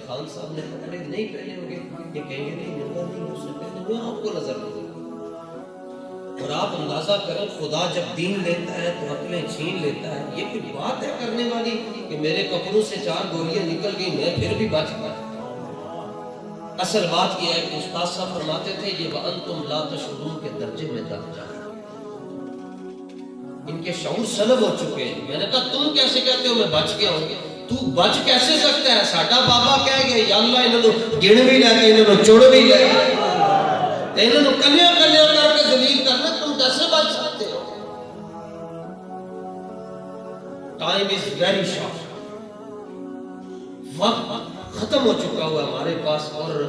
خان صاحب نے کپڑے نہیں پہنے ہوں گے، یہ کہیں گے نہیں مرزا نہیں اس نے پہنے ہوئے، آپ کو نظر نہیں۔ اور آپ اندازہ کریں خدا جب دین لیتا ہے تو عقلیں چھین لیتا ہے، یہ کوئی بات ہے کرنے والی کہ میرے کپڑوں سے 4 گولیاں نکل گئی میں پھر بھی بچ گیا۔ اصل بات یہ ہے کہ استاد صاحب فرماتے تھے یہ وَأَنْتُمْ لَا تَشْعُرُونَ کے درجے میں تک جائیں، ان کے شعور سلب ہو چکے ہیں۔ میں نے کہا تم کیسے کہتے ہو میں بچ گیا ہوں؟ تو بچ کیسے سکتا ہے؟ ساڈا بابا کہہ گئے یا اللہ انہوں نے گن بھی لے کے انہوں نے چڑ بھی لے انہوں نے کلیاں کلیاں کر کے ذلیل کرنا، تم کیسے بچ سکتے ہو؟ ٹائم از ویری شارٹ، وقت ختم ہو چکا ہوا ہمارے پاس، اور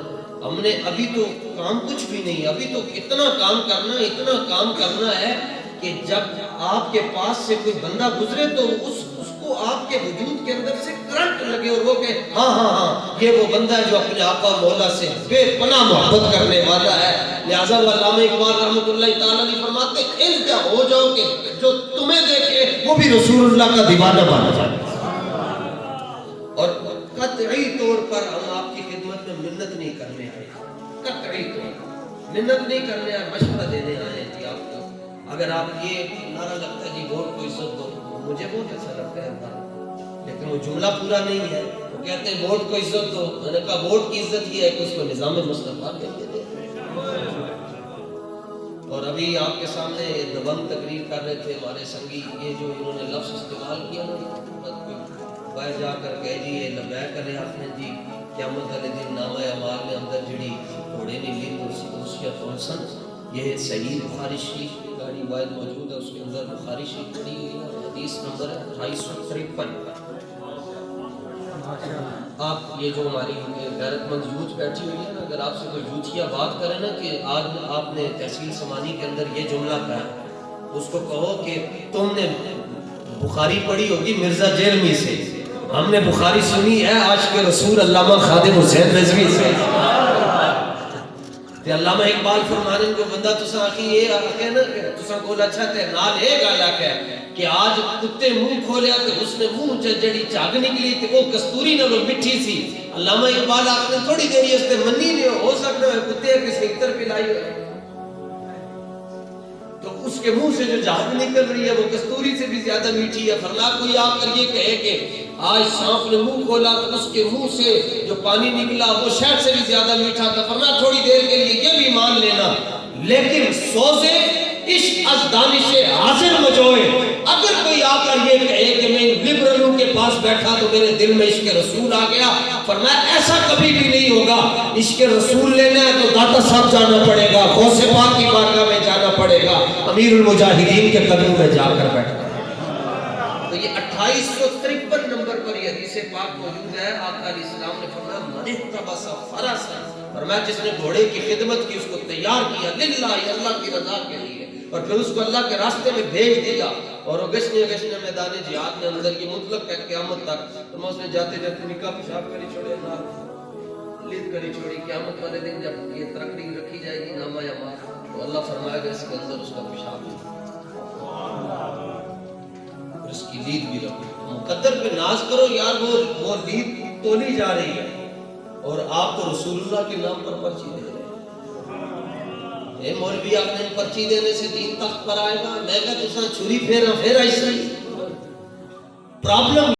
ہم نے ابھی تو کام کچھ بھی نہیں، ابھی تو اتنا کام کرنا ہے کہ جب آپ کے پاس سے کوئی بندہ گزرے تو اس کو آپ کے وجود کے اندر سے کرنٹ لگے اور وہ کہ ہاں یہ وہ بندہ ہے جو اپنے آقا مولا سے بے پناہ محبت کرنے والا ہے۔ لہٰذا وہ علامہ اقبال رحمۃ اللہ تعالیٰ نے فرماتے ان کا ہو جاؤ کہ جو تمہیں دیکھے وہ بھی رسول اللہ کا دیوانہ بنا جائے۔ اور قطعی طور پر ہم آپ کی خدمت میں منت نہیں کرنے آئے، قطعی طور پر منت نہیں کرنے آئے، مشورہ دینے آئے جی آپ کو۔ اگر آپ یہ نعرہ لگتا ہے جی ووٹ کو عزت دو، مجھے بہت اچھا لگتا ہے، لیکن وہ جملہ پورا نہیں ہے۔ وہ کہتے ہیں ووٹ کو عزت دو، میں نے کہا ووٹ کی عزت یہ ہے کہ اس کو نظام مصطفیٰ کے لیے دے۔ اور ابھی آپ کے سامنے دبنگ تقریر کر رہے تھے ہمارے سنگی، یہ جو انہوں نے لفظ استعمال کیا نا، باہر جا کر کہہ جی یہ لبیک کرے آپ نے جی قیامت والے دن نامہ اعمال میں اندر جڑی گھوڑے نیلی توسیت انسن، یہ صحیح بخاری شریف کی گاڑی واحد موجود ہے، اس کے اندر بخاری شریف پڑھی ہوئی ہے، حدیث نمبر ہے 2853۔ آپ یہ جو ہماری غیرت مند یوتھ بیٹھی ہوئی ہے نا، اگر آپ سے کوئی یوتھیا بات کرے نا کہ آج آپ نے تحصیل سمانی کے اندر یہ جملہ کہا، اس کو کہو کہ تم نے بخاری پڑھی ہوگی مرزا جیلمی سے، ہم نے بخاری سنی ہے عاشق رسول علامہ خادم حسین رضوی سے۔ تے علامہ اقبال فرمانے کو بندہ تسا آخی یہ آخے نا کہ تسا کول اچھا تے نال ایک گل آخے کہ آج کتے منہ کھولیا تے اس نے منہ جڑی جھاگ نکلی تے وہ کستوری نالوں مٹھی سی۔ علامہ اقبال آخنے تھوڑی دیر اس تے منی نہیں ہو سکتا ہے کتے کسی عطر پلائی ہوئے تو اس کے منہ سے جو جھاگ نکل رہی ہے وہ کستوری سے بھی زیادہ میٹھی ہے۔ فرمایا کوئی آ کر یہ کہے کہ آج سانپ نے منہ کھولا تو اس کے منہ سے جو پانی نکلا وہ شہد سے بھی زیادہ میٹھا تھا، فرمایا تھوڑی دیر کے لیے یہ بھی مان لینا، لیکن سوزے عشق از دانش حاصل مجوئے، اگر کوئی آ کر یہ کہے کہ میں لبرلوں کے پاس بیٹھا تو میرے دل میں عشق رسول آ گیا، فرمایا ایسا کبھی بھی نہیں ہوگا۔ عشق رسول لینا ہے تو داتا صاحب جانا پڑے گا، غوث پاک کی بارگاہ میں جانا پڑے گا، امیر المجاہدین کے قدموں میں جا کر بیٹھنا۔ تو یہ 2853 نمبر پر یہ حدیث پاک موجود ہے۔ آقا علیہ السلام نے فرمایا من احتبس فرسا، فرمایا جس نے گھوڑے کی خدمت کی، اس کو تیار کیا للہ اللہ کی رضا کے لیے، اور پھر اس کو اللہ کے راستے میں بھیج دیا، اور وہ گشنے میدان جہاد میں اندر یہ مطلق ہے قیامت تک، تو اس نے جاتے جاتے نکاح پیشاب کری چھوڑے نہ لید کری چھوڑی، قیامت والے دن جب یہ ترقی رکھی جائے گی نامہ اعمال تو اللہ فرمائے گا اس کے اندر اس کا پیشاب اور اس کی لید بھی رکھو۔ مقدر پہ ناز کرو یار، وہ لید تولی جا رہی ہے اور آپ تو رسول اللہ کے نام پر پرچی دے رہے ہیں۔ اے مولوی آپ نے پرچی دینے سے دین تخت پر آئے گا، میں کہا تساں چھری پھیرا پھر ایسا ہی پرابلم